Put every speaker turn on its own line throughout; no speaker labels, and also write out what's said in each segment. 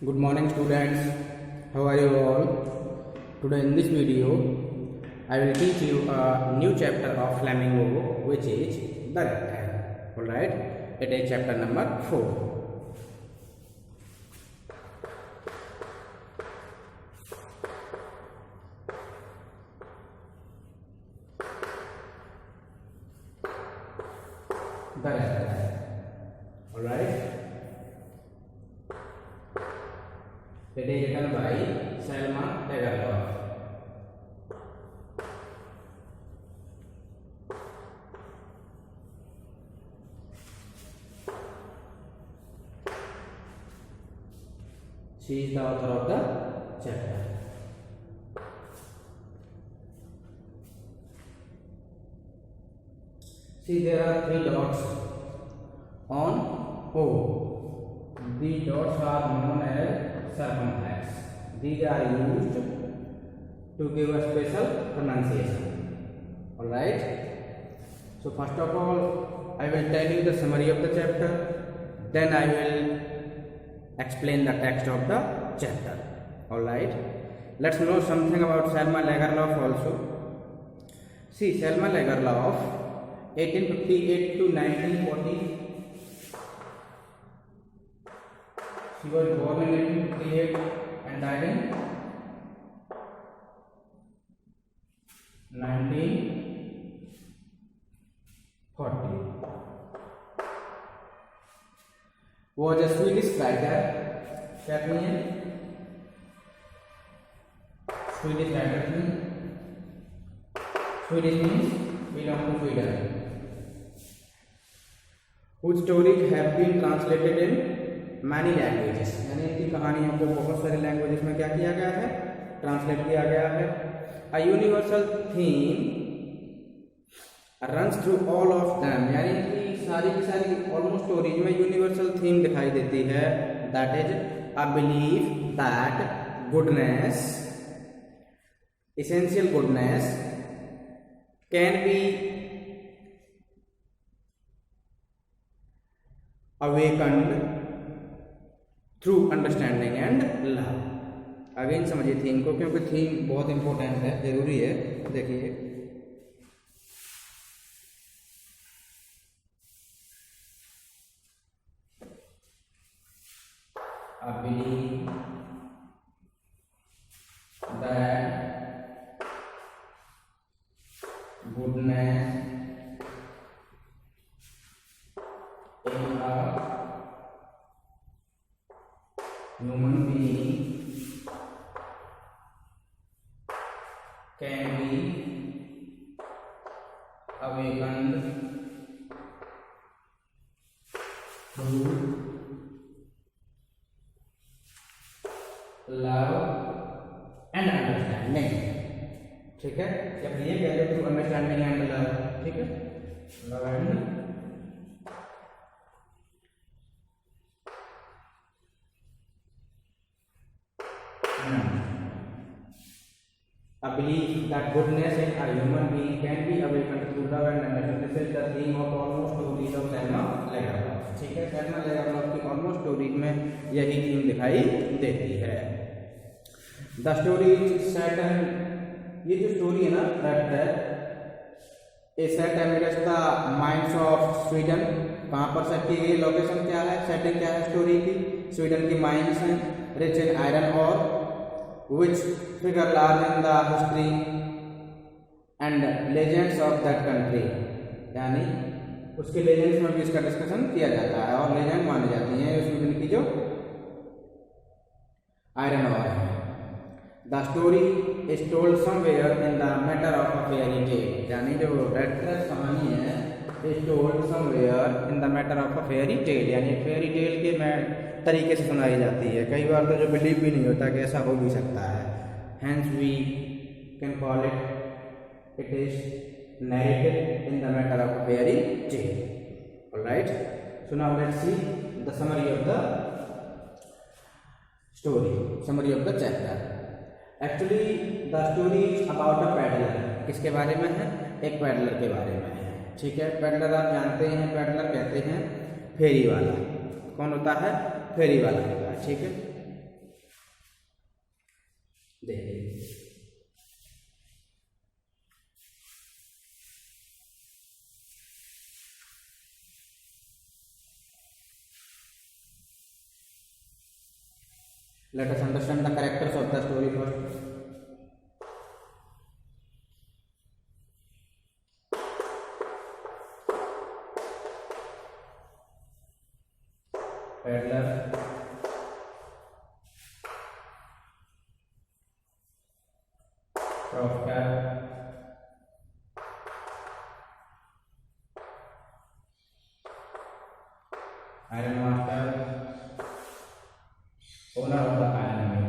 Good morning students, how are you all? Today in this video I will teach you a new chapter of Flamingo which is the rectangle. Alright, it is chapter number 4. The rectangle. Alright. It is written by Selma Lagerlöf. She is the author of the chapter. See, there are 3 dots on O. These dots are known as circumflex. These are used to give a special pronunciation. Alright. So first of all, I will tell you the summary of the chapter. Then I will explain the text of the chapter. Alright. Let's know something about Selma Lagerlöf also. See, Selma Lagerlöf 1858 to 1940. She was born in 1858 and died in 1940. Was a Swedish writer. क्या थी ये? Swedish writer थी. Swedish means belong to Sweden. Whose stories have been translated in many languages. यानी इनकी कहानियों को बहुत सारे लैंग्वेजेस में क्या किया गया है? ट्रांसलेट किया गया है. A universal theme runs through all of them. यानी इनकी सारी की सारी ऑलमोस्ट स्टोरीज में यूनिवर्सल थीम दिखाई देती है. That is a belief that goodness, essential goodness, can be awakened through understanding and love. Again समझिए थीम को, क्योंकि थीम बहुत इंपॉर्टेंट है, जरूरी है. देखिए, I believe that goodness in a human being can be awakened through love and understanding. ठीक है, जब ये कह रहे थ्रू अंडरस्टैंडिंग एंड लव. ठीक है, love and a belief that goodness in a human being can be awakened through love and understanding. This is the theme of almost stories of Selma Lagerlöf. ठीक है, Selma Lagerlöf की almost stories में यही theme दिखाई देती है. The story is set in, ये जो स्टोरी है ना, that is set amidst the mines of Sweden. कहाँ पर सेट की गई? लोकेशन क्या है, सेटिंग क्या है स्टोरी की? स्वीडन की माइंस हैं, रिच इन आयरन और which figure large in the history and legends of that country. यानी उसके लेजेंड्स में भी इसका डिस्कशन किया जाता है और लेजेंड मानी जाती हैं स्वीडन की जो आयरन और है. The story is told somewhere in the matter of a fairy tale. यानी जो रेड थ्रेड कहानी है is told somewhere in the matter of a fairy tale. यानी फेयरी टेल के तरीके से सुनाई जाती है. कई बार तो जो बिलीव भी नहीं होता कि ऐसा हो भी सकता है. Hence we can call it is narrated in the matter of a fairy tale. Alright. So now let's see the summary of the story, summary of the chapter. Actually the story is about a peddler. किसके बारे में है? एक peddler के बारे में है. ठीक है, पेडलर आप जानते हैं, पेडलर कहते हैं फेरी वाला. कौन होता है? फेरी वाला होता है. ठीक है, देगी। Let us understand the characters of the story first. Peddler, crofter, iron master, owner of the iron mill.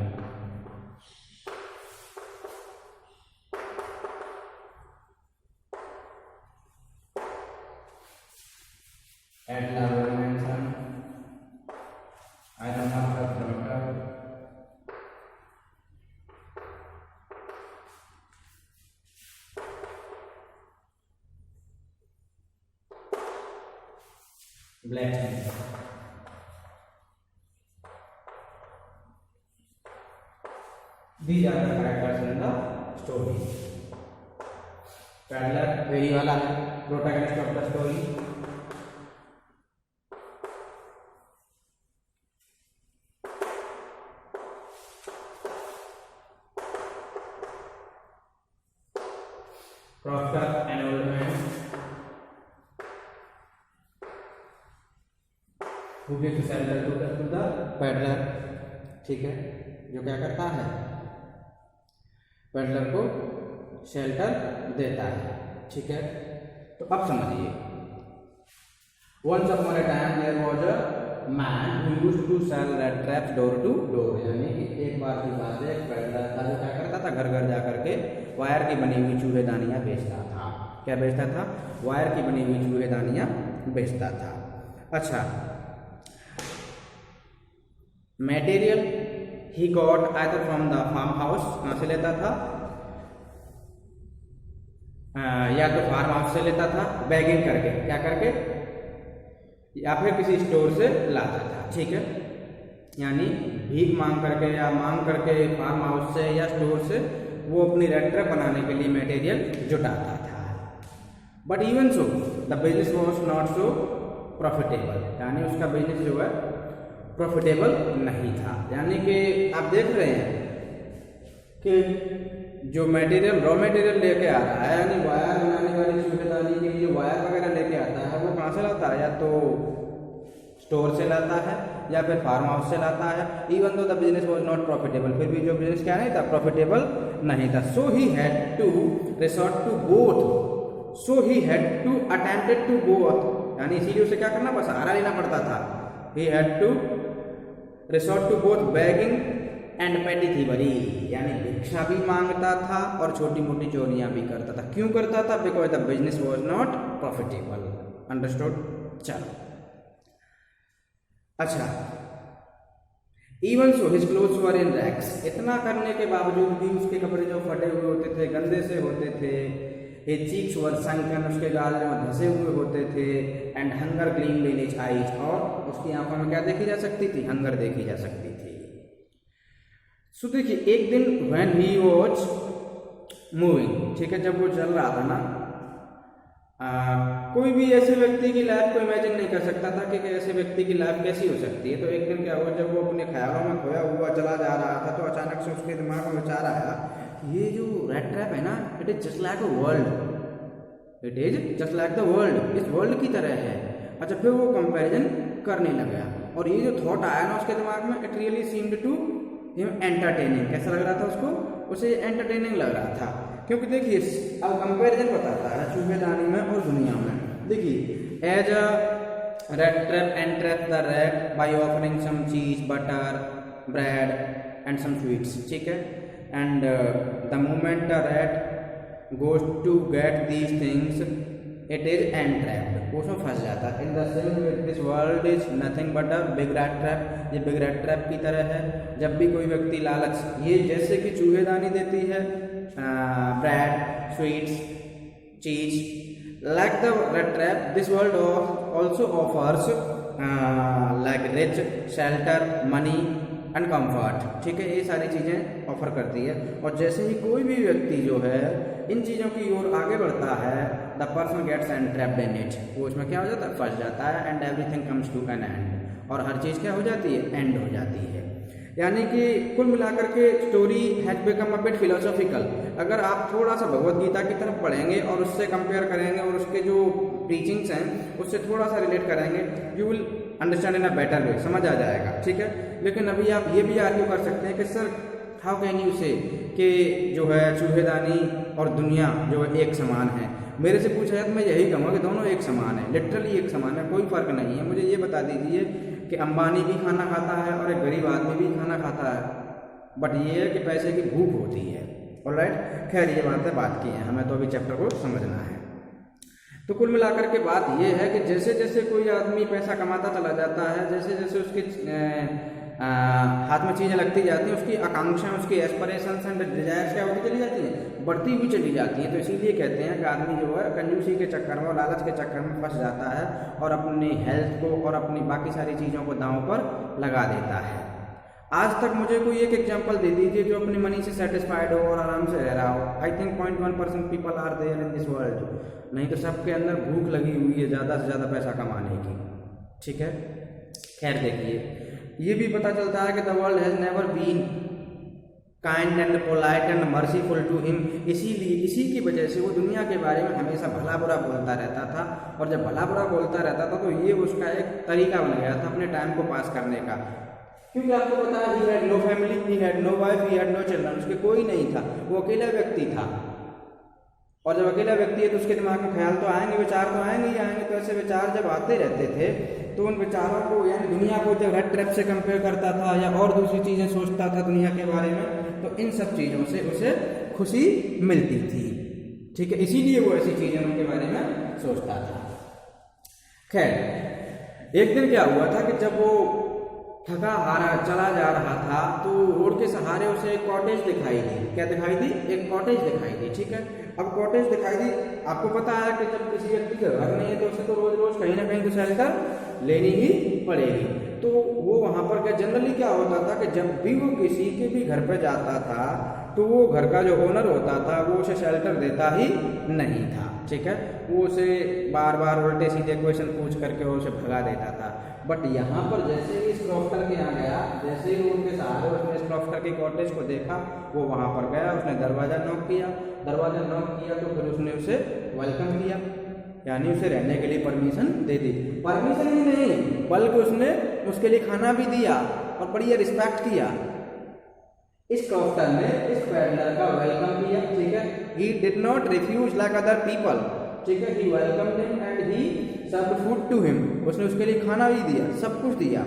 Adler Robinson, iron master, crofter, blacksmith. These are the characters in the story. Peddler फेरी वाला है, protagonist of the story. Crofter an old man who gives shelter to the peddler. ठीक है, जो क्या करता है, peddler को shelter देता है। ठीक है, तो अब समझिए, once upon a time there was a man who used to sell rat traps door to door. यानी कि एक बार की बात है, एक पेडलर था जो क्या करता था, घर घर जा करके वायर की बनी हुई चूहेदानियाँ बेचता था। क्या बेचता था? वायर की बनी हुई चूहेदानियाँ बेचता था। अच्छा, material he got either from the farm house, कहाँ से लेता था, या तो फार्म हाउस से लेता था, बैगिंग करके, क्या करके, या फिर किसी स्टोर से लाता था। ठीक है, यानी भीख मांग करके या मांग करके फार्म हाउस से या स्टोर से वो अपनी रेड ट्रैप बनाने के लिए मटेरियल जुटाता था। But even so the business was not so profitable, यानी उसका बिजनेस जो है प्रॉफिटेबल नहीं था। यानी कि आप देख रहे हैं कि जो मटेरियल रॉ मटेरियल लेके आ रहा है, यानी वायर बनाने वाली चूहेदानी के लिए वायर वगैरह लेके आता है, वो कहाँ से लाता है, या तो स्टोर से लाता है या फिर फार्म हाउस से लाता है। Even though the business was not profitable, फिर भी जो बिजनेस क्या नहीं था, प्रॉफिटेबल नहीं था। So he had to resort to both, so he had to attempted to both, यानी इसीलिए उसे क्या करना, बस सहारा लेना पड़ता था। He had to resort to both begging and petty thievery, यानी भिक्षा भी मांगता था और छोटी मोटी चोरियां भी करता था। क्यों करता था? Because the business was not profitable. Understood? चलो, अच्छा, even so his clothes were in rags, इतना करने के बावजूद भी उसके कपड़े जो फटे हुए होते थे, गंदे से होते थे। हिज चीक्स वर sunken, उसके गाल में धंसे हुए होते थे। And hunger gleamed in his eyes, और उसकी आंखों में क्या देखी जा सकती थी? हंगर देखी जा सकती थी। सो देखिए, एक दिन व्हेन ही वाज मूविंग, ठीक है, जब वो चल रहा था ना, कोई भी ऐसे व्यक्ति की लाइफ को इमेजिन नहीं कर सकता था कि ऐसे व्यक्ति की लाइफ कैसी हो सकती है। तो एक दिन क्या हुआ, जब वो अपने ख्यालों में खोया हुआ चला जा रहा था, तो अचानक से उसके दिमाग में विचार आया, ये जो रेड ट्रैप है ना, it is just like a world, it is just like the world, इस वर्ल्ड की तरह है। अच्छा, फिर वो कंपैरिजन करने लगा, और ये जो थॉट आया ना उसके दिमाग में, it really seemed to him entertaining. कैसा लग रहा था उसको? उसे एंटरटेनिंग लग रहा था। क्योंकि देखिए, अब कंपैरिजन बताता है चूहेदानी में और दुनिया में। देखिए, as a rat trap entrap the rat by offering some cheese, butter, bread and some sweets, ठीक है। And the moment the rat goes to get these things, it is entrapped, उसमें फंस जाता है। In the same way this world is nothing but a big rat trap, ये big rat trap की तरह है। जब भी कोई व्यक्ति लालच, ये जैसे कि चूहेदानी देती है ब्रेड, स्वीट्स, चीज, like the red trap, this world also offers like rich, shelter, money and comfort, ठीक है, ये सारी चीज़ें ऑफर करती है। और जैसे ही कोई भी व्यक्ति जो है इन चीज़ों की ओर आगे बढ़ता है, the person gets entrapped in it, वो इसमें क्या हो जाता है, फंस जाता है। And everything comes to an end, और हर चीज़ क्या हो जाती है, एंड हो जाती है। यानी कि कुल मिलाकर के story has become a bit philosophical. अगर आप थोड़ा सा भगवत गीता की तरफ पढ़ेंगे और उससे कंपेयर करेंगे और उसके जो टीचिंग्स हैं उससे थोड़ा सा रिलेट करेंगे, you will understand in a better way, समझ आ जाएगा, ठीक है। लेकिन अभी आप ये भी आर्ग्यू कर सकते हैं कि सर हाउ कैन यू से कि जो है चूहेदानी और दुनिया जो है एक समान है। मेरे से पूछा जाए तो मैं यही कहूँगा कि दोनों एक समान है, लिटरली एक समान है, कोई फर्क नहीं है। मुझे ये बता दीजिए कि अंबानी भी खाना खाता है और एक गरीब आदमी भी खाना खाता है, बट ये है कि पैसे की भूख होती है। ऑलराइट, खैर ये बात की है, हमें तो अभी चैप्टर को समझना है। तो कुल मिलाकर के बात ये है कि जैसे जैसे कोई आदमी पैसा कमाता चला जाता है, जैसे जैसे उसके हाथ में चीज़ें लगती जाती हैं, उसकी आकांक्षा, उसकी एस्पिरेशंस एंड डिजायर्स क्या होती चली जाती हैं, बढ़ती हुई चली जाती हैं। तो इसीलिए कहते हैं कि आदमी जो है कंजूसी के चक्कर में और लालच के चक्कर में फंस जाता है और अपनी हेल्थ को और अपनी बाकी सारी चीज़ों को दांव पर लगा देता है। आज तक मुझे कोई एक एग्जांपल दे दीजिए जो अपनी मनी से सेटिस्फाइड हो और आराम से रह रहा हो। I think 0.1% people are there in this world, नहीं तो सबके अंदर भूख लगी हुई है ज़्यादा से ज़्यादा पैसा कमाने की, ठीक है। खैर देखिए, ये भी पता चलता है कि the world has never been kind and polite and merciful to him, इसीलिए इसी की वजह से वो दुनिया के बारे में हमेशा भला बुरा बोलता रहता था। और जब भला बुरा बोलता रहता था तो ये उसका एक तरीका बन गया था अपने टाइम को पास करने का, क्योंकि आपको पता है he had no family, he had no wife, he had no children, उसके कोई नहीं था, वो अकेला व्यक्ति था। और जब अकेला व्यक्ति है तो उसके दिमाग में ख्याल तो आएंगे, विचार तो आएंगे ही आएंगे। तो ऐसे विचार जब आते रहते थे तो उन विचारों को यानी दुनिया को जब रेड ट्रैप से कंपेयर करता था या और दूसरी चीज़ें सोचता था दुनिया के बारे में, तो इन सब चीज़ों से उसे खुशी मिलती थी, ठीक है, इसीलिए वो ऐसी चीज़ें उनके बारे में सोचता था। खैर एक दिन क्या हुआ था कि जब वो थका हारा चला जा रहा था तो रोड के सहारे उसे एक कॉटेज दिखाई दी। क्या दिखाई दी? एक कॉटेज दिखाई दी, ठीक है। अब कॉटेज दिखाई दी, आपको पता है कि जब किसी व्यक्ति का घर नहीं है तो उसे तो रोज रोज कहीं ना कहीं तो शेल्टर लेनी ही पड़ेगी। तो वो वहाँ पर क्या जनरली क्या होता था कि जब भी वो किसी के भी घर पर जाता था तो वो घर का जो ओनर होता था वो उसे शेल्टर देता ही नहीं था, ठीक है। वो उसे बार बार उल्टे सीधे क्वेश्चन पूछ करके वो उसे भगा देता था। बट यहाँ पर जैसे ही इस क्रॉफ्टर के यहाँ गया, जैसे ही उनके सहारे उसने इस क्रॉफ्टर के कॉटेज को देखा, वो वहाँ पर गया, उसने दरवाज़ा नॉक किया। दरवाज़ा नॉक किया तो फिर उसने उसे वेलकम किया, यानी उसे रहने के लिए परमिशन दे दी। परमिशन ही नहीं बल्कि उसने उसके लिए खाना भी दिया और बढ़िया रिस्पेक्ट किया। इस क्रॉफ्टर ने इस पैडलर का वेलकम किया, ठीक है। He did not refuse like other people, ठीक है। He welcomed him and he served food to him, उसने उसके लिए खाना भी दिया, सब कुछ दिया।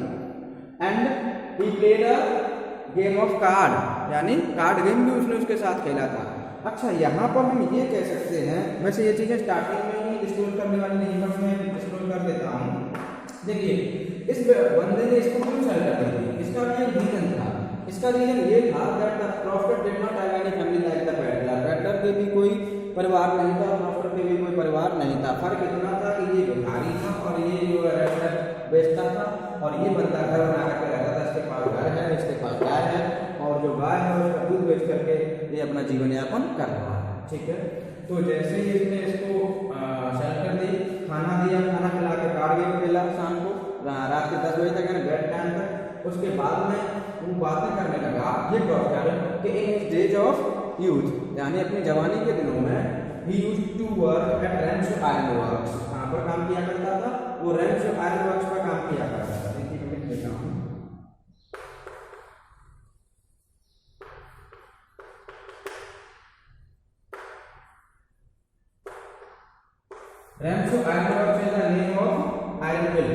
And he played a game of card, यानी कार्ड गेम भी उसने उसके साथ खेला था। अच्छा, यहाँ पर हम ये कह सकते हैं, वैसे ये चीज़ें स्टार्टिंग में ही डिस्क्लोज करने वाली नहीं, बट मैं डिस्क्लोज कर देता हूँ। देखिए, इस बंदे ने इसको क्यों शेल्टर दी, इसका भी एक रीजन था। इसका रीजन ये था that the crofter did not have any family like the peddler. Peddler के भी कोई परिवार नहीं था, क्रॉफ्टर के भी कोई परिवार नहीं था। फर्क इतना था कि ये भिखारी था और ये जो रेस्टोरेंट बेचता था, और ये बंदा घर बना करके रहता था। इसके पास घर है, इसके पास गाय है, और जो गाय है उसका दूध बेच करके ये अपना जीवन यापन कर रहा है, ठीक है। तो जैसे ही इसने इसको शेल्टर दी, खाना दिया, खाना खिला के कार्ड गेम खेला शाम को, रात के 10 बजे तक, यानी बेड टाइम तक। उसके बाद में वो बातें करने लगा ये क्रॉफ्टर कि in his days of youth, यानी अपनी जवानी के दिनों में, he used to work at Ramsjo iron works. कहाँ पर काम किया करता था? वो रैंचो आयरन वर्क्स पर काम किया करता था। देखिए मैं लिख देता हूँ, Ramsjo iron works is the name of iron mill,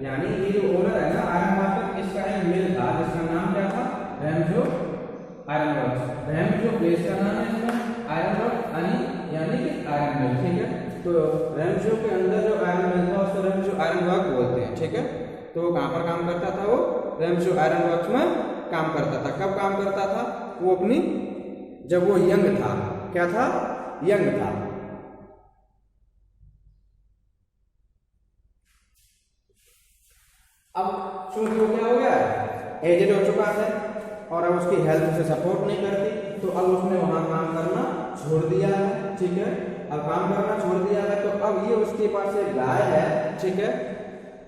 यानी ये जो ओनर है ना आयरन वर्क्स, इसका एक मिल था जिसका नाम क्या था? रैंचो आयरन वर्क्स। रैंचो प्लेस का नाम है इसमें, आयरन वर्क यानी कि आयरन मिल, ठीक है। तो रैंचो के अंदर जो आयरन मिल था उसको रैंचो आयरन वर्क बोलते हैं, ठीक है। तो वो कहाँ पर काम करता था? वो रैंचो आयरन वर्क्स में काम करता था। कब काम करता था? वो अपनी, जब वो यंग था। क्या था? यंग था। अब चूंकि वो क्या हो गया है, एजेड हो चुका है और अब उसकी हेल्थ उसे सपोर्ट नहीं करती, तो अब उसने वहां काम करना छोड़ दिया है, ठीक है। अब काम करना छोड़ दिया है तो अब ये उसके पास एक गाय है, ठीक है,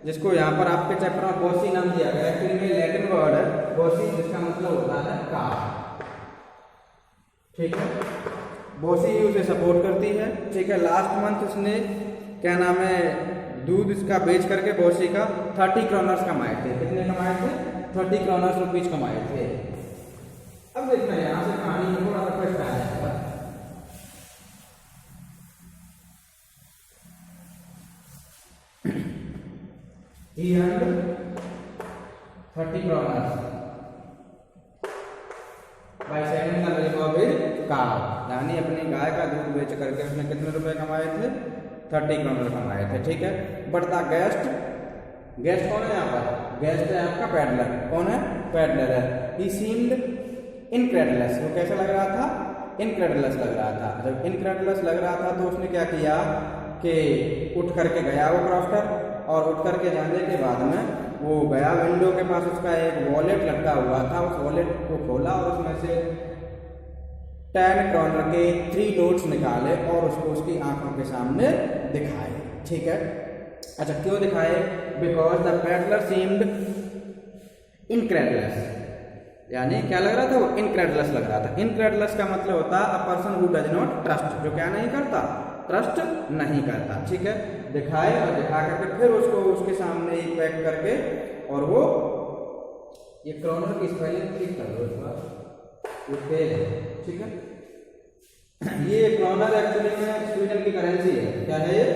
जिसको यहाँ पर आपके चैप्टर में बोसी नाम दिया गया है। एक्चुअली में लैटिन वर्ड है बोसी, जिसका मतलब होता है काफ, ठीक है। बोसी ही उसे सपोर्ट करती है, ठीक है। लास्ट मंथ उसने क्या नाम है दूध इसका बेच करके बोसी का 30 क्रोनर्स कमाए थे। कितने कमाए थे? 30 क्रोनर्स रुपीज कमाए थे। अब देखना यहाँ से कहानी में थोड़ा सा ट्विस्ट आ जाएगा। He earned 30 kroners by selling the milk of his cow, यानी अपनी गाय का दूध बेच करके उसने कितने रुपए कमाए थे? 30 क्रोनर कमाए थे, ठीक है। बट द गेस्ट कौन है यहाँ पर? गेस्ट है आपका पैडलर। कौन है? पैडलर है। ही सीम्ड इनक्रेडुलस, वो कैसा लग रहा था? इनक्रेडुलस लग रहा था। जब इनक्रेडुलस लग रहा था तो उसने क्या किया कि उठ करके गया वो क्रॉफ्टर, और उठ करके जाने के बाद में वो गया विंडो के पास, उसका एक वॉलेट लटका हुआ था, उस वॉलेट को खोला और उसमें से 10 क्रोनर के 3 नोट्स निकाले और उसको उसकी आंखों के सामने दिखाए, ठीक है। अच्छा, क्यों दिखाए? Because the peddler seemed incredulous, यानी क्या लग रहा था? वो इनक्रेडुलस लग रहा था। इनक्रेडुलस का मतलब होता है a person who does not trust, जो क्या नहीं करता? ट्रस्ट नहीं करता, ठीक है। दिखाए और दिखा करके फिर उसको उसके सामने ही पैक करके, और वो ये क्रोनर की स्पेलिंग ठीक कर लो इस बार, ये फेल है, ठीक है। ये क्रोनर एक्चुअली में स्वीडन की करेंसी है। क्या है ये?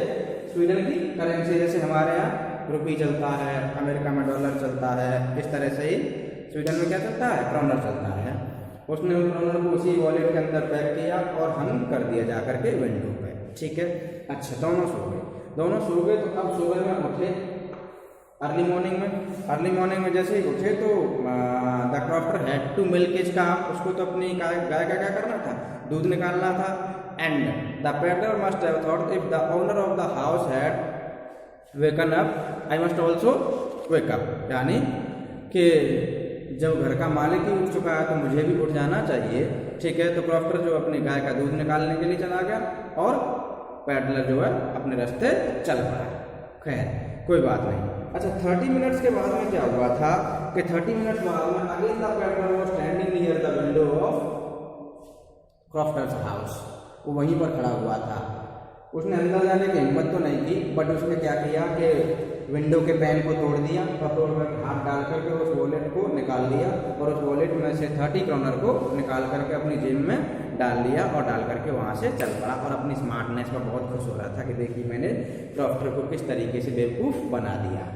स्वीडन की करेंसी। जैसे हमारे यहाँ रुपी चलता है, अमेरिका में डॉलर चलता है, इस तरह से ही स्वीडन में क्या चलता है? क्रोनर चलता है। उसने उस क्रोनर को उसी वॉलेट के अंदर पैक किया और हंग कर दिया जा करके विंडो पे, ठीक है। अच्छा, दोनों सो गए। तो अब सुबह में उठे अर्ली मॉर्निंग में जैसे ही उठे तो the crofter had to milk his cow, उसको तो अपनी गाय का क्या करना था? दूध निकालना था। And the peddler must have thought if the owner of the house had woken up I must also wake up, यानी कि जब घर का मालिक ही उठ चुका है तो मुझे भी उठ जाना चाहिए, ठीक है। तो क्रॉफ्टर जो अपनी गाय का दूध निकालने के लिए चला गया और पैडलर जो है अपने रास्ते चल पड़ा। खैर कोई बात नहीं। अच्छा, 30 मिनट्स के बाद में क्या हुआ था कि 30 मिनट्स बाद में again the peddler was standing near the window of crofter's house, वो वहीं पर खड़ा हुआ था। उसने अंदर जाने की हिम्मत तो नहीं की, बट उसने क्या किया कि विंडो के पैन को तोड़ दिया और तोड़कर हाथ डाल करके उस वॉलेट को निकाल लिया और उस वॉलेट में से 30 क्रोनर को निकाल करके अपनी जेब में डाल लिया और डाल करके वहाँ से चल पड़ा और अपनी स्मार्टनेस पर बहुत खुश हो रहा था कि देखिए मैंने क्रॉफ्टर को किस तरीके से बेवकूफ़ बना दिया,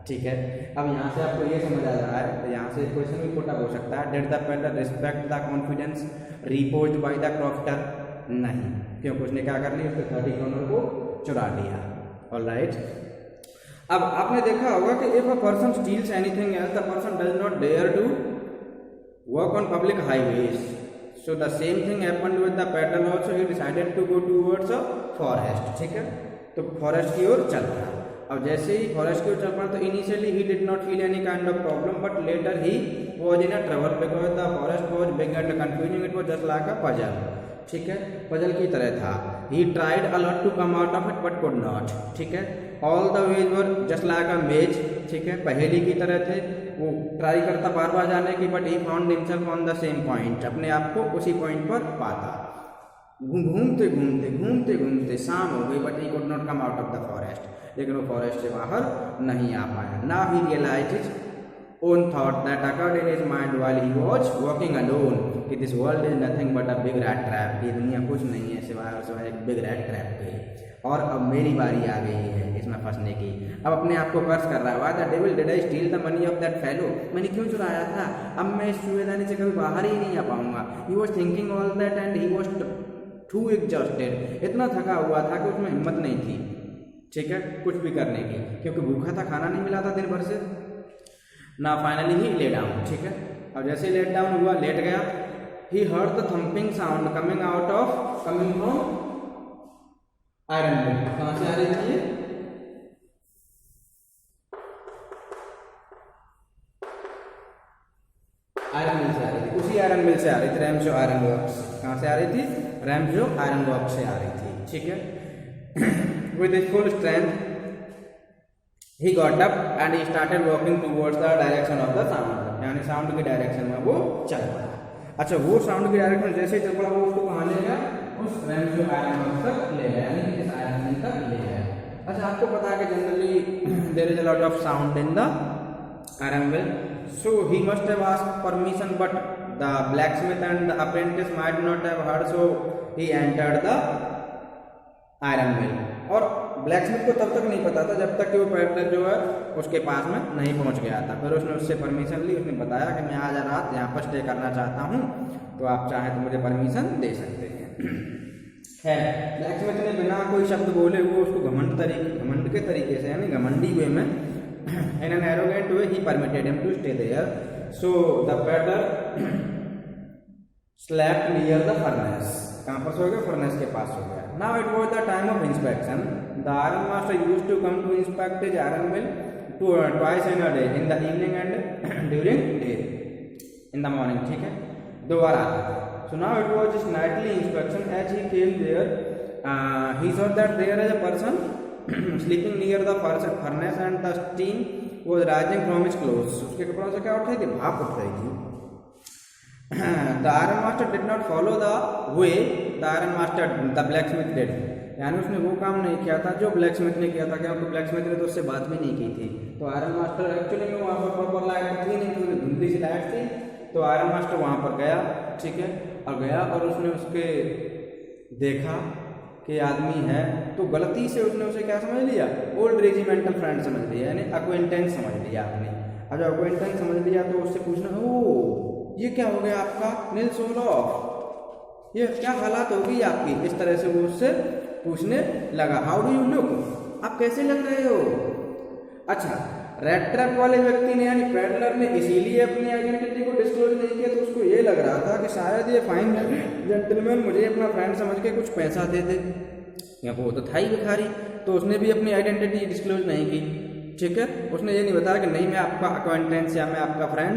ठीक है। अब यहाँ से आपको ये समझ आ रहा है, तो यहाँ से क्वेश्चन भी पुट अप हो सकता है, did the peddler respect the confidence reposed by the crofter? नहीं, क्योंकि उसने क्या कर लिया? उसके 30 क्रोनर को चुरा लिया। ऑलराइट, अब आपने देखा होगा कि if a person steals anything else the person does not dare to work on public highways, so the same thing happened with the peddler also, he decided to go towards a forest, ठीक है। तो forest की ओर चल पड़ा। अब जैसे ही forest की ओर चल पड़ा तो initially he did not feel any kind of problem, but later he was in a trouble because the forest was big and confusing, it was just like a puzzle, ठीक है, पजल की तरह था। He tried a lot to come out of it but could not, ठीक है। All the ways were just like a maze, ठीक है, पहेली की तरह थे। वो ट्राई करता बार बार जाने की, but he found himself on the same point, अपने आप को उसी पॉइंट पर पाता। घूमते घूमते शाम हो गई, but he could not come out of the forest, लेकिन वो फॉरेस्ट से बाहर नहीं आ पाया। Now he realized his own thought that occurred in his mind while he was walking alone कि this world is nothing but a big rat trap, ये दुनिया कुछ नहीं है सिवाय एक बिग रैट ट्रैप के, और अब मेरी बारी आ गई है इसमें फंसने की। अब अपने आप को कर्ज कर रहा है, why the devil did I steel the money of that fellow, मैंने क्यों चुराया था? अब मैं इस चूहेदानी से कभी बाहर ही नहीं आ पाऊंगा। He was thinking all that and he was too exhausted, इतना थका हुआ था कि उसमें हिम्मत नहीं थी, ठीक है, कुछ भी करने की, क्योंकि भूखा था, खाना नहीं मिला था दिन भर से ना। फाइनली ही ले डाउन, ठीक है। अब जैसे लेट डाउन हुआ, लेट गया, he heard the thumping sound coming from iron mill. कहाँ से आ रही थी ये? आयरन मिल से आ रही थी, उसी आयरन मिल से आ रही थी, रैमजो आयरन वर्क्स। कहाँ से आ रही थी? रैमजो आयरन वर्क्स से आ रही थी, ठीक है। With full strength he got up and he started walking towards the direction of the sound, यानी साउंड की डायरेक्शन में वो चल पड़ा। अच्छा, वो साउंड की डायरेक्शन जैसे ही चल पड़ा, वो उसको कहाँ ले गया? उस रैमजो आयरन वर्क्स तक ले गया, यानी कि इस आयरन मिल तक ले गया। अच्छा, आपको पता है कि generally there is a lot of sound in the iron mill, so he must have asked permission, but the blacksmith and the apprentice might not have heard, so he entered the iron mill। और blacksmith को तब तक नहीं पता था जब तक कि वो पैडलर जो है उसके पास में नहीं पहुंच गया था। फिर उसने उससे परमिशन ली, उसने बताया कि मैं आज रात यहाँ पर स्टे करना चाहता हूँ, तो आप चाहें तो मुझे परमिशन दे सकते हैं। है, ब्लैकस्मिथ ने बिना कोई शब्द बोले हुए उसको घमंड के तरीके से, यानी घमंडी वे में, in an arrogant way, he permitted him to stay there. So the peddler slept near the furnace। कहाँ पर सो गया? फर्नेस के पास सो गया। Now it was the time of inspection। The iron master used to come to inspect his iron mill twice in a day, in the evening and during day, in the morning, ठीक है, 2 बार आता था। So now it was his nightly inspection। As he came there, he saw that there is a person sleeping near the furnace and the steam was rising from his clothes। उसके कपड़ों से क्या उठ रही थी? भाप उठ रही थी। The iron master did not follow the way the iron master the blacksmith did। यानी उसने वो काम नहीं किया था जो ब्लैकस्मिथ ने किया था, क्योंकि ब्लैकस्मिथ ने तो उससे बात भी नहीं की थी। तो आयरन मास्टर एक्चुअली में वहाँ पर प्रॉपर लाइट थी नहीं, थोड़ी धुंधली सी लाइट थी। तो आयरन मास्टर वहाँ पर गया, ठीक है, और गया और उसने उसके देखा कि आदमी है, तो गलती से उसने उसे क्या समझ लिया? ओल्ड रेजिमेंटल फ्रेंड समझ लिया, यानी अक्वेंटेंस समझ लिया आपने। अब जब अक्वेंटेंस समझ लिया तो उससे पूछना, ओ ये क्या हो गया आपका निल्स ओलोफ, ये क्या हालात होगी आपकी? इस तरह से वो उससे पूछने लगा, हाउ डू यू लुक, आप कैसे लग रहे हो? अच्छा, रेड ट्रैप वाले व्यक्ति ने यानी पैडलर ने इसीलिए अपनी आइडेंटिटी को डिस्क्लोज नहीं किया, तो उसको ये लग रहा था कि शायद ये फाइन जेंटलमैन मुझे अपना फ्रेंड समझ के कुछ पैसा दे दे, या वो तो था ही भिखारी। तो उसने भी अपनी आइडेंटिटी डिस्क्लोज नहीं की, ठीक है। उसने ये नहीं बताया कि नहीं मैं आपका अक्वाइंटेंस या मैं आपका फ्रेंड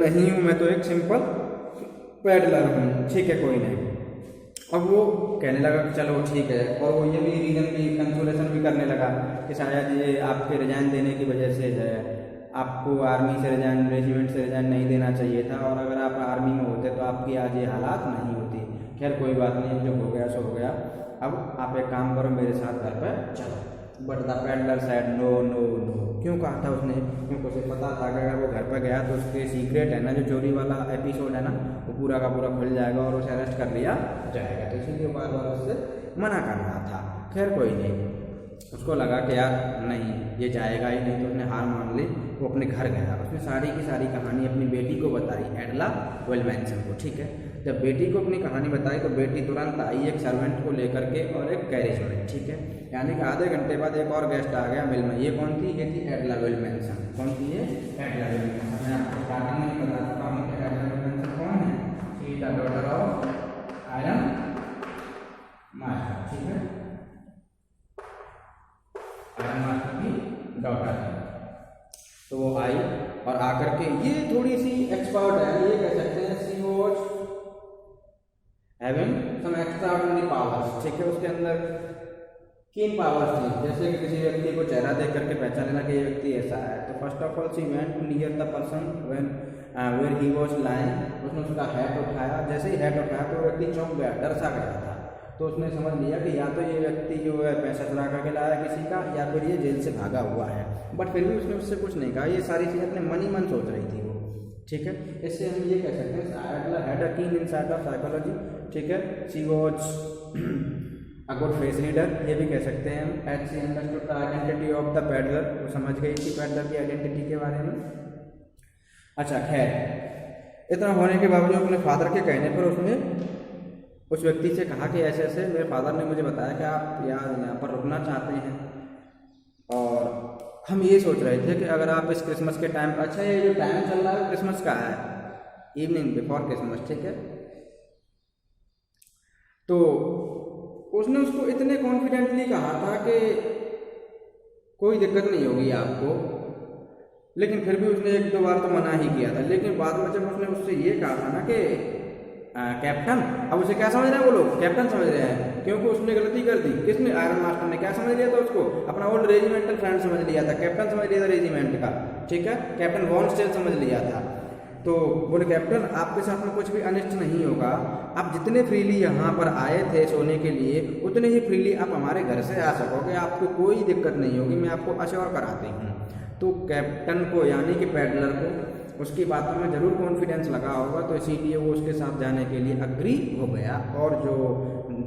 नहीं हूँ, मैं तो एक सिंपल पैडलर हूँ, ठीक है, कोई नहीं। अब वो कहने लगा कि चलो ठीक है, और वो ये भी रीज़न भी कंसोलेशन भी करने लगा कि शायद ये आपके रिजाइन देने की वजह से है, आपको आर्मी से रिजाइन, रेजिमेंट से रिजाइन नहीं देना चाहिए था, और अगर आप आर्मी में होते तो आपकी आज ये हालात नहीं होती। खैर कोई बात नहीं, जो हो गया सो हो गया, अब आप एक काम करो, मेरे साथ घर पर चलो। But the peddler said no no no. क्यों कहा था उसने? क्योंकि उसे पता था कि अगर वो घर पर गया तो उसके सीक्रेट है ना, जो चोरी वाला एपिसोड है ना, वो पूरा का पूरा खुल जाएगा और उसे अरेस्ट कर लिया जाएगा, तो इसीलिए बार बार उससे मना कर रहा था। खैर कोई नहीं, उसको लगा कि यार नहीं ये जाएगा ही नहीं, तो उसने हार मान ली। वो अपने घर गया, उसने सारी की सारी कहानी अपनी बेटी को बताई, एडला वेलमैनसन को, ठीक है। जब बेटी को अपनी कहानी बताई तो बेटी तुरंत आई एक सर्वेंट को लेकर के और एक कैरेज में, ठीक है, यानी कि आधे घंटे बाद एक और गेस्ट आ गया मिल में। ये कौन थी? ये थी एडला वेलमैनसन। कौन थी ये? एडला वेलमैनसन। मैं आपको स्टार्टिंग में बता चुका हूँ कि एडला वेलमैनसन कौन है? She is the daughter of iron master, ठीक है, आयरन मास्टर की डॉटर है। तो वो आई और आकर के ये थोड़ी सी एक्सपर्ट है, ये कह सकते हैं she was having some extraordinary powers, ठीक है, उसके अंदर कीन पावर्स थी, जैसे कि किसी व्यक्ति को चेहरा देख करके पहचान लेना कि ये व्यक्ति ऐसा है। तो first of all she went near the person when where he was lying. उसने उसका हैट उठाया, जैसे ही हैट उठाया तो व्यक्ति चौंक गया, डर सा गया था। तो उसने समझ लिया कि या तो ये व्यक्ति जो है पैसा चुरा करके लाया किसी का, या फिर ये जेल से भागा हुआ है। बट फिर भी उसने उससे कुछ नहीं कहा, ये सारी चीज़ें अपने मन ही मन सोच रही थी वो, ठीक है। इससे हम ये कह सकते हैं एडला हैड अ कीन इनसाइट ऑफ साइकोलॉजी, ठीक है। She was a good face reader, ये भी कह सकते हैं हम। As she understood the identity of the peddler, वो समझ गई थी पैडलर की आइडेंटिटी के बारे में। अच्छा खैर, इतना होने के बावजूद अपने फादर के कहने पर उसने उस व्यक्ति से कहा कि ऐसे ऐसे मेरे फादर ने मुझे बताया कि आप यहाँ पर रुकना चाहते हैं, और हम ये सोच रहे थे कि अगर आप इस क्रिसमस के टाइम, अच्छा ये जो टाइम चल रहा है क्रिसमस का है, इवनिंग बिफोर क्रिसमस, ठीक है। तो उसने उसको इतने कॉन्फिडेंटली कहा था कि कोई दिक्कत नहीं होगी आपको, लेकिन फिर भी उसने 1-2 बार तो मना ही किया था। लेकिन बाद में जब उसने उससे ये कहा था ना कि कैप्टन, अब उसे क्या समझ रहे हैं वो लोग, कैप्टन समझ रहे हैं, क्योंकि उसने गलती कर दी। किसने, आयरन मास्टर ने क्या समझ लिया था उसको, अपना ओल्ड रेजिमेंटल फ्रेंड समझ लिया था, कैप्टन समझ लिया था रेजिमेंट का, ठीक है, कैप्टन वॉन स्टेल समझ लिया था। तो बोले कैप्टन आपके साथ में कुछ भी अनिष्ट नहीं होगा, आप जितने फ्रीली यहाँ पर आए थे सोने के लिए उतने ही फ्रीली आप हमारे घर से आ सकोगे, आपको कोई दिक्कत नहीं होगी, मैं आपको अश्योर कराती हूँ। तो कैप्टन को यानी कि पैडलर को उसकी बातों में ज़रूर कॉन्फिडेंस लगा होगा, तो इसीलिए वो उसके साथ जाने के लिए अग्री हो गया। और जो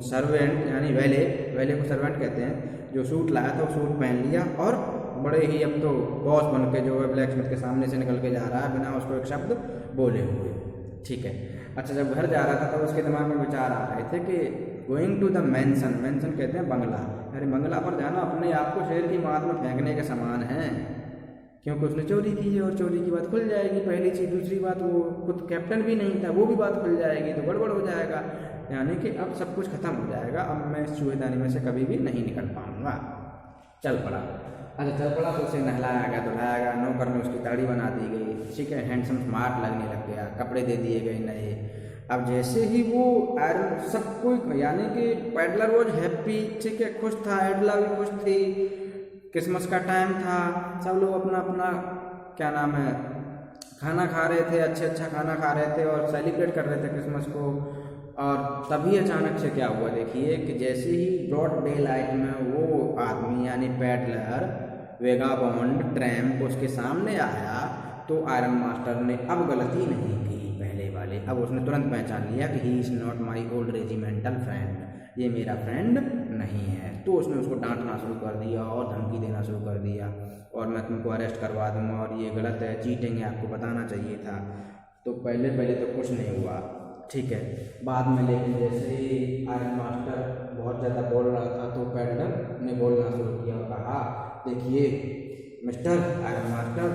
सर्वेंट यानी वेले को सर्वेंट कहते हैं, जो सूट लाया था वो सूट पहन लिया और बड़े ही अब तो बॉस बन के जो है ब्लैक स्मिथ के सामने से निकल के जा रहा है बिना उसको एक शब्द बोले हुए, ठीक है। अच्छा, जब घर जा रहा था तब उसके दिमाग में विचार आ रहे थे कि गोइंग टू द मैंसन, मैंसन कहते हैं बंगला, अरे बंगला पर जाना अपने आप को शेर की मात में फेंकने के समान है, क्योंकि उसने चोरी की है और चोरी की बात खुल जाएगी, पहली चीज़। दूसरी बात, वो खुद कैप्टन भी नहीं था, वो भी बात खुल जाएगी तो गड़बड़ हो जाएगा, यानी कि अब सब कुछ खत्म हो जाएगा, अब मैं इस चूहेदानी में से कभी भी नहीं निकल पाऊंगा। चल पड़ा। अच्छा, चल पड़ा तो उसे नहलाया गया, धुलाया गया, नौकर में उसकी दाढ़ी बना दी गई, ठीक है, हैंडसम स्मार्ट लगने लग गया, कपड़े दे दिए गए नए। अब जैसे ही वो आयरन सब कोई यानी कि पैडलर वॉज हैप्पी, ठीक है, खुश था, एडला भी खुश थी, क्रिसमस का टाइम था, सब लोग अपना अपना क्या नाम है खाना खा रहे थे, अच्छा खाना खा रहे थे और सेलिब्रेट कर रहे थे क्रिसमस को। और तभी अचानक से क्या हुआ, देखिए कि जैसे ही ब्रॉड डे लाइट में वो आदमी यानी पैडलर वेगाबॉन्ड ट्रैम्प उसके सामने आया, तो आयरन मास्टर ने अब गलती नहीं की पहले वाले, अब उसने तुरंत पहचान लिया कि he is not my old regimental friend, ये मेरा फ्रेंड नहीं है। तो उसने उसको डांटना शुरू कर दिया और धमकी देना शुरू कर दिया, और मैं तुमको अरेस्ट करवा दूंगा और ये गलत है, चीटिंग है, आपको बताना चाहिए था। तो पहले तो कुछ नहीं हुआ, ठीक है। बाद में लेकिन जैसे ही आयरन मास्टर बहुत ज़्यादा बोल रहा था तो पैडलर ने बोलना शुरू किया और कहा, देखिए मिस्टर आयरन मास्टर,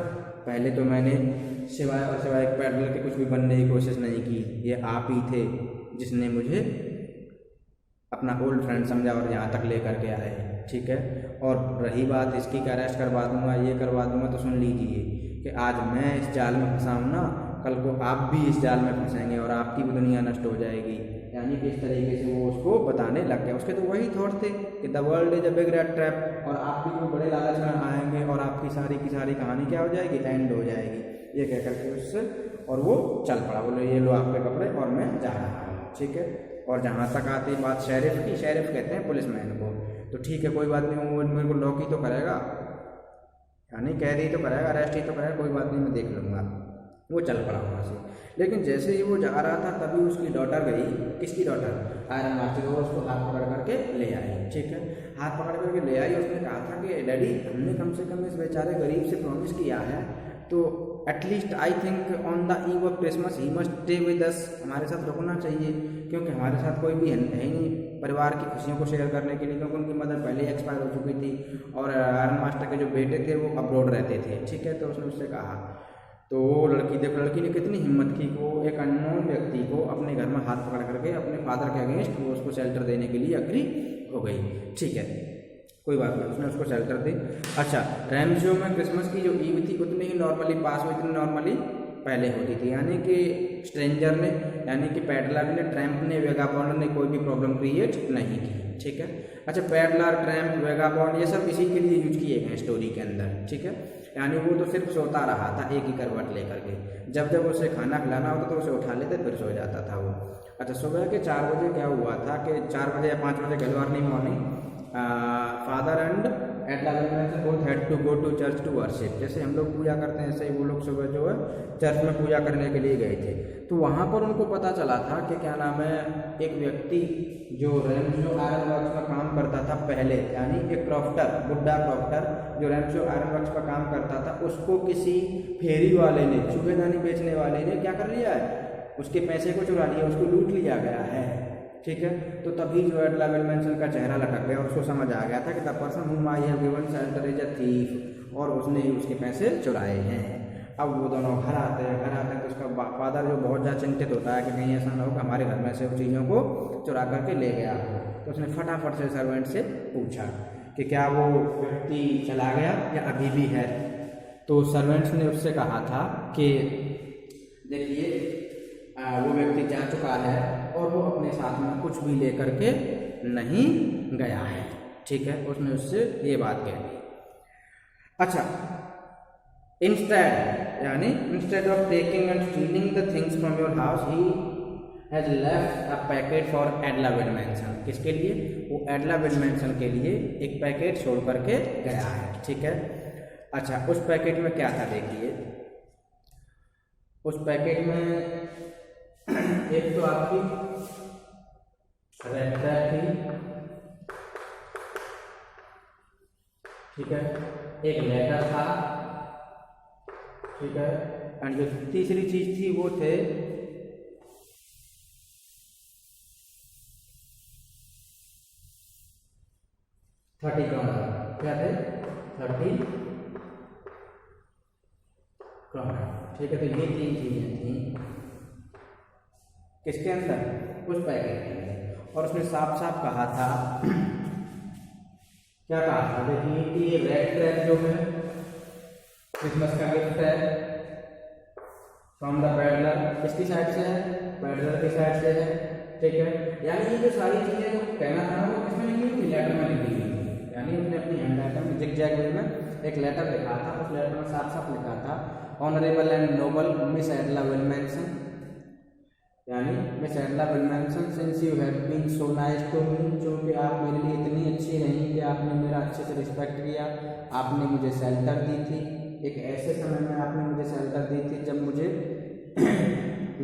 पहले तो मैंने सिवाय एक पैडलर के कुछ भी बनने की कोशिश नहीं की, ये आप ही थे जिसने मुझे अपना ओल्ड फ्रेंड समझा और यहाँ तक लेकर के आए, ठीक है। और रही बात इसकी कि अरेस्ट करवा दूंगा, ये करवा दूंगा, तो सुन लीजिए कि आज मैं इस जाल में फंसा हूँ ना, कल को आप भी इस जाल में फंसेंगे और आपकी भी दुनिया नष्ट हो जाएगी। यानी कि इस तरीके से वो उसको बताने लग गया। उसके तो वही थॉट थे कि the world is a big rat trap, और आप भी कोई बड़े लालच में आएंगे और आपकी सारी की सारी कहानी क्या हो जाएगी, एंड हो जाएगी, ये कह करके उससे और वो चल पड़ा। बोले ये लो आपके कपड़े और मैं जा रहा हूँ, ठीक है। और जहाँ तक आती बात शेरिफ की, शेरिफ कहते हैं पुलिसमैन को, तो ठीक है कोई बात नहीं, वो मेरे को लॉक ही तो करेगा, यानी कैद ही तो करेगा, अरेस्ट ही तो करेगा, कोई बात नहीं मैं देख लूँगा। वो चल पड़ा वहाँ से। लेकिन जैसे ही वो जा रहा था तभी उसकी डॉटर गई, किसकी डॉटर, आयरन मास्टर, वो उसको हाथ पकड़ करके ले आई, ठीक है, हाथ पकड़ करके ले आई। उसने कहा था कि डैडी हमने कम से कम इस बेचारे गरीब से प्रॉमिस किया है, तो at least I think on the eve of Christmas he must stay with us, हमारे साथ रुकना चाहिए, क्योंकि हमारे साथ कोई भी है ही नहीं परिवार की खुशियों को शेयर करने के लिए, क्योंकि उनकी मदर पहले एक्सपायर हो चुकी थी और आयरन मास्टर के जो बेटे थे वो अब्रॉड रहते थे, ठीक है। तो उसने उससे कहा, तो वो लड़की देखो, लड़की ने कितनी हिम्मत की, वो एक अननोन व्यक्ति को अपने घर में हाथ पकड़ करके अपने फादर के अगेंस्ट वो उसको शेल्टर देने के लिए अग्री हो गई, ठीक है, कोई बात नहीं, उसने उसको शेल्टर दी। अच्छा, रैमशो में क्रिसमस की जो ईव थी उतनी ही नॉर्मली पास में, इतनी नॉर्मली पहले होती थी, यानी कि स्ट्रेंजर ने, यानी कि पैडलर ने, ट्रैम्प ने, वेगाबॉन्ड ने कोई भी प्रॉब्लम क्रिएट नहीं की, ठीक है। अच्छा, पैडलर, ट्रैम्प, वेगाबॉन्ड ये सब इसी के लिए यूज किए गए स्टोरी के अंदर, ठीक है। यानी वो तो सिर्फ सोता रहा था एक ही करवट लेकर के, जब जब उसे खाना खिलाना होता तो उसे उठा लेते फिर सो जाता था वो। अच्छा, सुबह के 4 बजे क्या हुआ था कि 4 बजे या 5 बजे कल early morning father and Edla both had to go to church to worship, जैसे हम लोग पूजा करते हैं ऐसे ही वो लोग सुबह जो है चर्च में पूजा करने के लिए गए थे। तो वहाँ पर उनको पता चला था कि क्या नाम है, एक व्यक्ति जो रैमशो आयरन वर्क्स में काम करता था पहले, यानी एक क्रॉफ्टर, बुड्ढा क्रॉफ्टर जो रैमशो आयरन वर्क्स पर काम करता था, उसको किसी फेरी वाले ने, चूहेदानी बेचने वाले ने क्या कर लिया है, उसके पैसे को चुरा लिया, उसको लूट लिया गया है, ठीक है। तो तभी जो एडला विल्मैंसन का चेहरा लटक गया और उसको समझ आ गया था कि the person whom I have given shelter is a thief, और उसने ही उसके पैसे चुराए हैं। अब वो दोनों घर आते हैं तो उसका फादर जो बहुत ज़्यादा चिंतित होता है कि कहीं ऐसा ना हो कि हमारे घर में से उन चीज़ों को चुरा करके ले गया हो। तो उसने फटाफट से सर्वेंट से पूछा कि क्या वो व्यक्ति चला गया या अभी भी है। तो सर्वेंट्स ने उससे कहा था कि देखिए वो व्यक्ति जा चुका है और वो अपने साथ में कुछ भी लेकर के नहीं गया है, ठीक है, उसने उससे ये बात कह दी। अच्छा, instead of taking and stealing the things from your house he has left a packet for Edla Willmansson. किसके लिए? वो एडला विडमैनसन के लिए एक पैकेट छोड़ करके गया है, ठीक है। अच्छा, उस पैकेट में क्या था देखिए, उस पैकेट में एक तो आपकी रेड टैप थी, ठीक है, एक लेटर था, ठीक है, एंड जो तीसरी चीज थी वो थे 30 क्रॉनर। क्या थे? 30 क्रॉनर, ठीक है। तो ये 3 चीजें थी किसके अंदर? उस पैकेट के अंदर। और उसने साफ साफ कहा था, क्या कहा था देखिए, कि ये रेड ट्रैप जो है क्रिसमस का गिफ्ट है फ्रॉम द पैडलर। किसकी साइड से है? पैडलर की साइड से है, ठीक है। यानी ये जो सारी चीजें जो कहना था वो किसमें लिखी हुई थी? लेटर में लिखी हुई थी। यानी उसने अपनी हैंड राइटिंग में जिग-जैग वे में एक लेटर लिखा था। उस लेटर में साफ साफ लिखा था, honourable and noble Miss Edla Willmansson, यानी Miss Edla Willmansson, since you have been so nice to me, क्योंकि आप मेरे लिए इतनी अच्छी रही कि आपने मेरा अच्छे से रिस्पेक्ट किया, आपने मुझे शेल्टर दी थी। एक ऐसे समय में आपने मुझे शेल्टर दी थी जब मुझे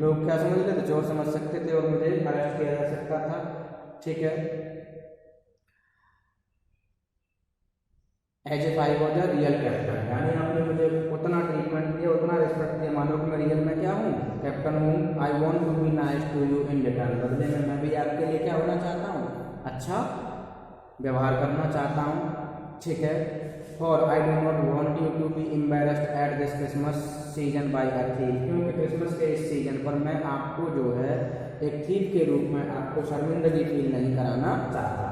लोग क्या समझ लेते? चोर समझ सकते थे और मुझे अरेस्ट किया जा सकता था, ठीक है। As a I was a real captain, यानी आपने मुझे उतना ट्रीटमेंट दिया, उतना रिस्पेक्ट दिया, मानो कि मैं रियल में क्या हूँ? कैप्टन हूँ। I want to be nice to you in return, बदले में मैं भी आपके लिए क्या होना चाहता हूँ? अच्छा व्यवहार करना चाहता हूँ, ठीक है। For I do not want you to be embarrassed at this Christmas season by a thief, क्योंकि क्रिसमस के इस सीजन पर मैं आपको जो है एक थीफ के रूप में आपको शर्मिंदगी फील नहीं कराना चाहता,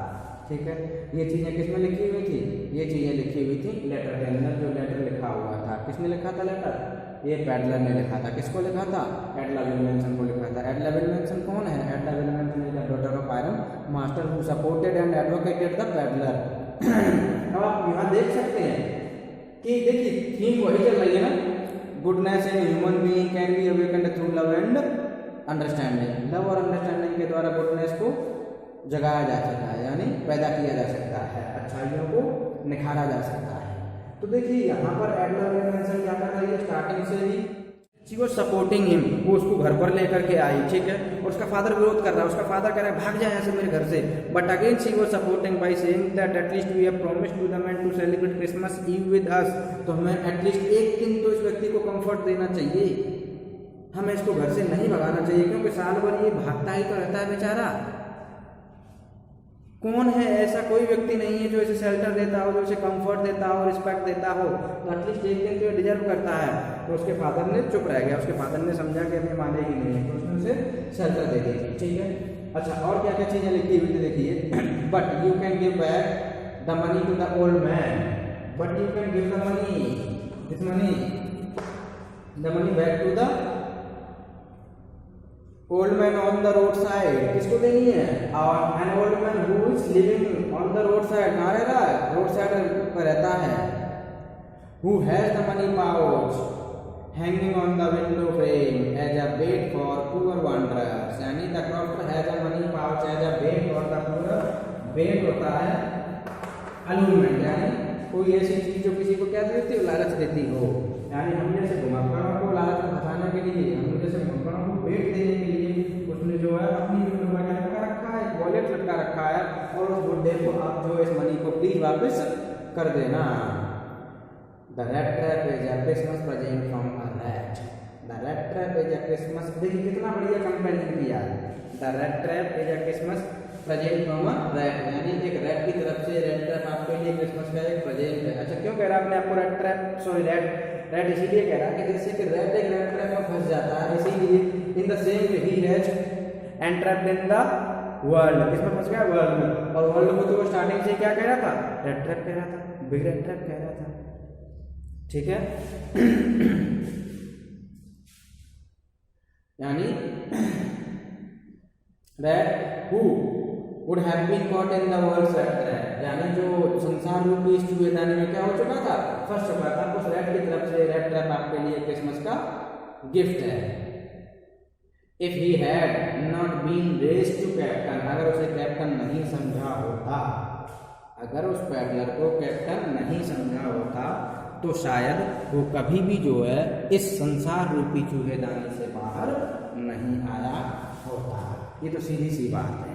ठीक है। ये चीज़ें किसमें लिखी हुई थी? ये चीज़ें लिखी हुई थी लेटर के अंदर। जो लेटर लिखा हुआ था, किसने लिखा था लेटर? ये पैडलर ने लिखा था। किसको लिखा था? एडला विडमैनसन को लिखा था। एडला विडमैनसन कौन है? Edla Willmansson is the daughter of iron master who supported and advocated the peddler. अब आप यहाँ देख सकते हैं कि देखिए थीम वही चल रही है ना, goodness in human being can be awakened through love and understanding. Love और अंडरस्टैंडिंग के द्वारा गुडनेस को जगाया जा सकता है, यानी पैदा किया जा सकता है, अच्छाइयों को निखारा जा सकता है। तो देखिए यहाँ पर एडला विडमैनसन क्या कर रही है? स्टार्टिंग से ही शी वाज सपोर्टिंग हिम, वो उसको घर पर लेकर के आई, ठीक है। और उसका फादर विरोध कर रहा है, उसका फादर कह रहा है भाग जाए यहाँ से मेरे घर से, but again she was supporting by saying that at least we have promised to the man to celebrate Christmas Eve with us. तो हमें एटलीस्ट एक दिन तो इस व्यक्ति को कंफर्ट देना चाहिए, हमें इसको घर से नहीं भगाना चाहिए, क्योंकि साल भर ये भागता ही तो रहता है बेचारा। कौन है ऐसा? कोई व्यक्ति नहीं है जो इसे शेल्टर देता हो, जो इसे कंफर्ट देता हो, रिस्पेक्ट देता हो। तो एटलीस्ट एक दिन तो डिजर्व करता है। तो उसके फादर ने चुप रह गया, उसके फादर ने समझा कि हमें मानेगी नहीं, तो उसने उसे शेल्टर दे दी, ठीक है। अच्छा, और क्या क्या चीज़ें लिखी हुई थी देखिए, but you can give back the money to the old man, but you can give the money, this money, the money back to the old man on the road side. किसको देनी है? और an old man who is living on the road side, कहाँ रह रहा है? Road side पर रहता है। Who has the money pouch hanging on the window frame as a bait for poor wanderers, यानी the crofter has a money pouch as a bait for the poor. Bait होता है अलूरमेंट, यानी कोई ऐसी चीज जो किसी को क्या देती हो? लालच देती हो। यानी हम जैसे घुमक्कड़ों को लालच में फंसाने के लिए, हम जैसे घुमक्कड़ों को बेट देने के लिए उसने जो है अपनी विंडो में क्या लटका रखा है? वॉलेट लटका रखा है, और उस बुड्ढे को आप जो इस मनी को प्लीज वापस कर देना। The red trap is a Christmas present from a rat, the red trap is a Christmas. देखिए कितना बढ़िया कंपेरिजन किया है। The red trap is a Christmas present from a rat, यानी एक रैट की तरफ से रेड ट्रैप आपके लिए क्रिसमस का एक प्रेजेंट है। अच्छा, क्यों कह रहा है आपने आपको रेड ट्रैप? सॉरी, रेड इसीलिए कह रहा है कि जैसे कि रेड एक रेड ट्रैप में फंस जाता है, इसीलिए इन the same way he has entered in the world. किसमें फंस गया? वर्ल्ड में। और वर्ल्ड को तो वो स्टार्टिंग से क्या कह रहा था? रेड ट्रैप कह रहा था, बिग रेड ट्रैप कह रहा था। ठीक है। यानी that who would have been caught in the world's rat trap, यानी जो संसार रूपी इस चूहेदानी में क्या हो चुका था, फंस चुका था, उस रैट की तरफ से रैट ट्रैप आपके लिए क्रिसमस का गिफ्ट है। If he had not been raised to captain, अगर उसे कैप्टन नहीं समझा होता, अगर उस पैडलर को कैप्टन नहीं समझा होता तो शायद वो कभी भी जो है इस संसार रूपी चूहेदानी से बाहर नहीं आया होता। ये तो सीधी सी बात है।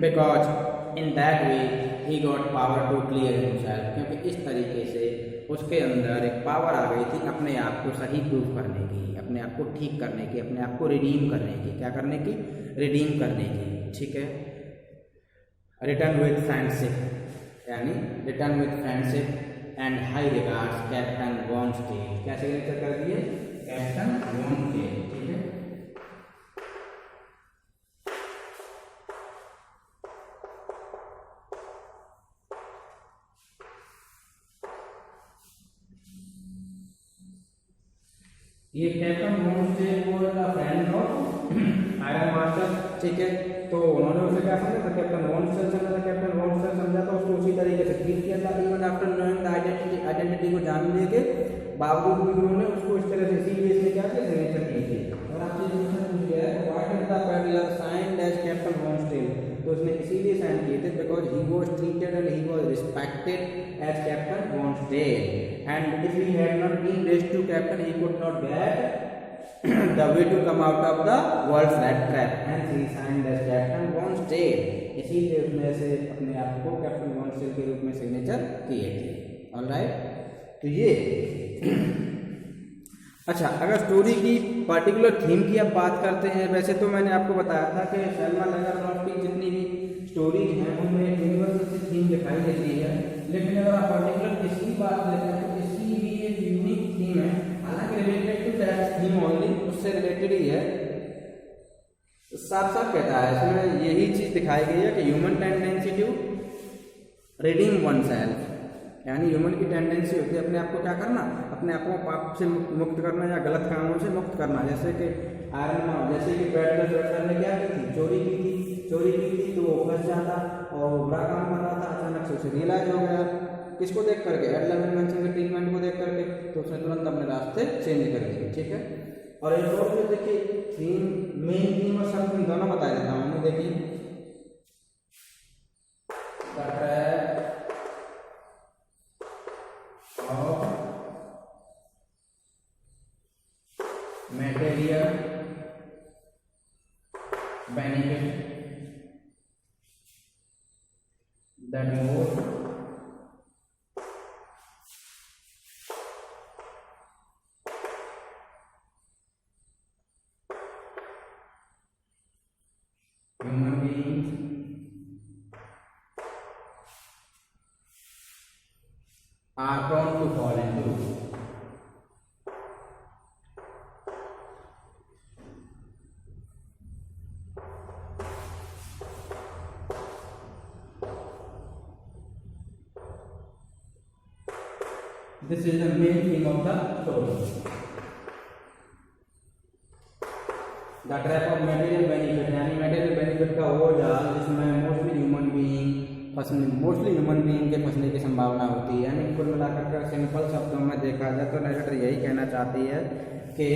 Because in that way he got power to clear himself, क्योंकि इस तरीके से उसके अंदर एक पावर आ गई थी अपने आप को सही प्रूफ करने की, अपने आप को ठीक करने की, अपने आप को रिडीम करने की। क्या करने की? रिडीम करने की। ठीक है। रिटर्न विद फ्रेंडशिप, यानी return with friendship and high regards captain von Stahle. क्या सिग्नेचर कर दिए? Captain von Stahle. ठीक है। ये captain von Stahle was the friend of iron master. ठीक है। तो उन्होंने उसे क्या समझा था? कैप्टन वॉन स्टेट समझा था। कैप्टन वॉन स्टेट समझा था, उसको उसी तरीके से ट्रीट किया था। Even after knowing the identity को जानने के बावजूद भी उन्होंने उसको इस तरह से इसीलिए इसने क्या किया? सिग्नेचर की थी। और आपसे क्वेश्चन पूछ गया है why did the peddler signed as captain von Stahle, तो उसने इसीलिए साइन किए थे because he was treated and he was respected as captain von Stahle, and if he had not been raised to captain he could not get the way to come out of the world's rat trap, and he signed as captain von Stein। इसीलिए उसने ऐसे अपने आप को captain von state के रूप में signature किए थे। ऑलराइट, तो ये अच्छा, अगर स्टोरी की पर्टिकुलर थीम की आप बात करते हैं, वैसे तो मैंने आपको बताया था कि सैल्मा लैंगरहॉफ की जितनी भी स्टोरीज हैं उनमें यूनिवर्सल सी थीम दिखाई देती है, लेकिन अगर आप पर्टिकुलर इसकी बात लेते हैं तो इसकी भी एक यूनिक थीम है। हालांकि related to that theme only, उससे रिलेटेड ही है। साफ साफ कहता है इसमें यही चीज दिखाई गई है कि human tendency to redeem oneself, यानी ह्यूमन की टेंडेंसी होती है अपने आप को क्या करना? अपने आप को पाप से मुक्त करना या गलत कामों से मुक्त करना। जैसे कि जैसे कि पैडलर ने क्या की थी? चोरी की थी तो वो फंस जाता और वो बुरा काम कर रहा था, अचानक से उसे रियलाइज हो गया। किसको देख करके? एडलर मेंशन के ट्रीटमेंट को देख करके, तो उसने तुरंत अपने रास्ते चेंज कर दिए। ठीक है। और एक और जो देखिए थीम, मेन थीम और सब थीम दोनों बता देता हूँ। देखिए material benefit that more human beings are prone to fall into। This is the main theme of the story. The trap of material benefit, यानी material benefit का वो जाल जिसमें मोस्टली ह्यूमन बीइंग के फंसने की संभावना होती है। यानी कुल मिलाकर का सिंपल शब्दों में देखा जाए तो नरेटर यही कहना चाहती है कि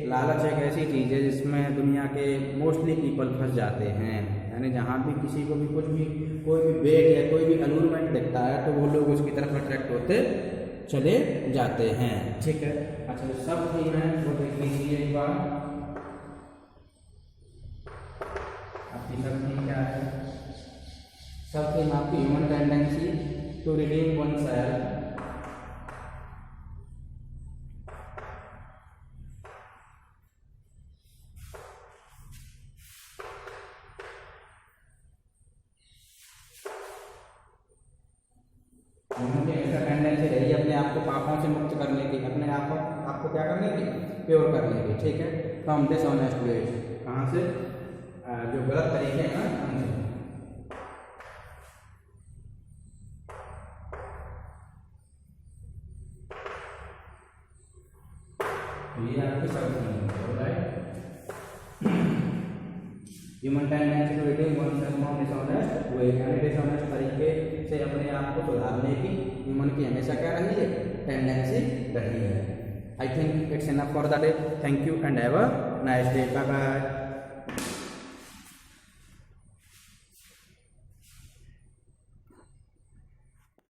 लालच एक ऐसी चीज़ है जिसमें दुनिया के मोस्टली पीपल फंस जाते हैं। यानी जहाँ भी किसी को भी कोई भी बेट या कोई भी अलूरमेंट दिखता है तो वो लोग उसकी तरफ अट्रैक्ट होते चले जाते हैं। ठीक है। अच्छा, जो सब थीम है वो देख लीजिए एक बार। आपकी सब थीम क्या है? सब थीम आपकी human tendency to redeem oneself, tendency रही अपने आप को पापों से मुक्त करने की, अपने आपको क्या करने की? प्योर करने की। ठीक है। फ्रॉम दिस ऑनेस्ट वेज, कहाँ से? जो गलत तरीके हैं ना उनसे। सकती है, right. Human tendency to ridding oneself from dishonest way, यानी डिसऑनेस्ट तरीके से अपने आप को सुधारने की ह्यूमन की हमेशा क्या रही है, टेंडेंसी रही है। I think it's enough for the day. Thank you and have a nice day. Bye bye.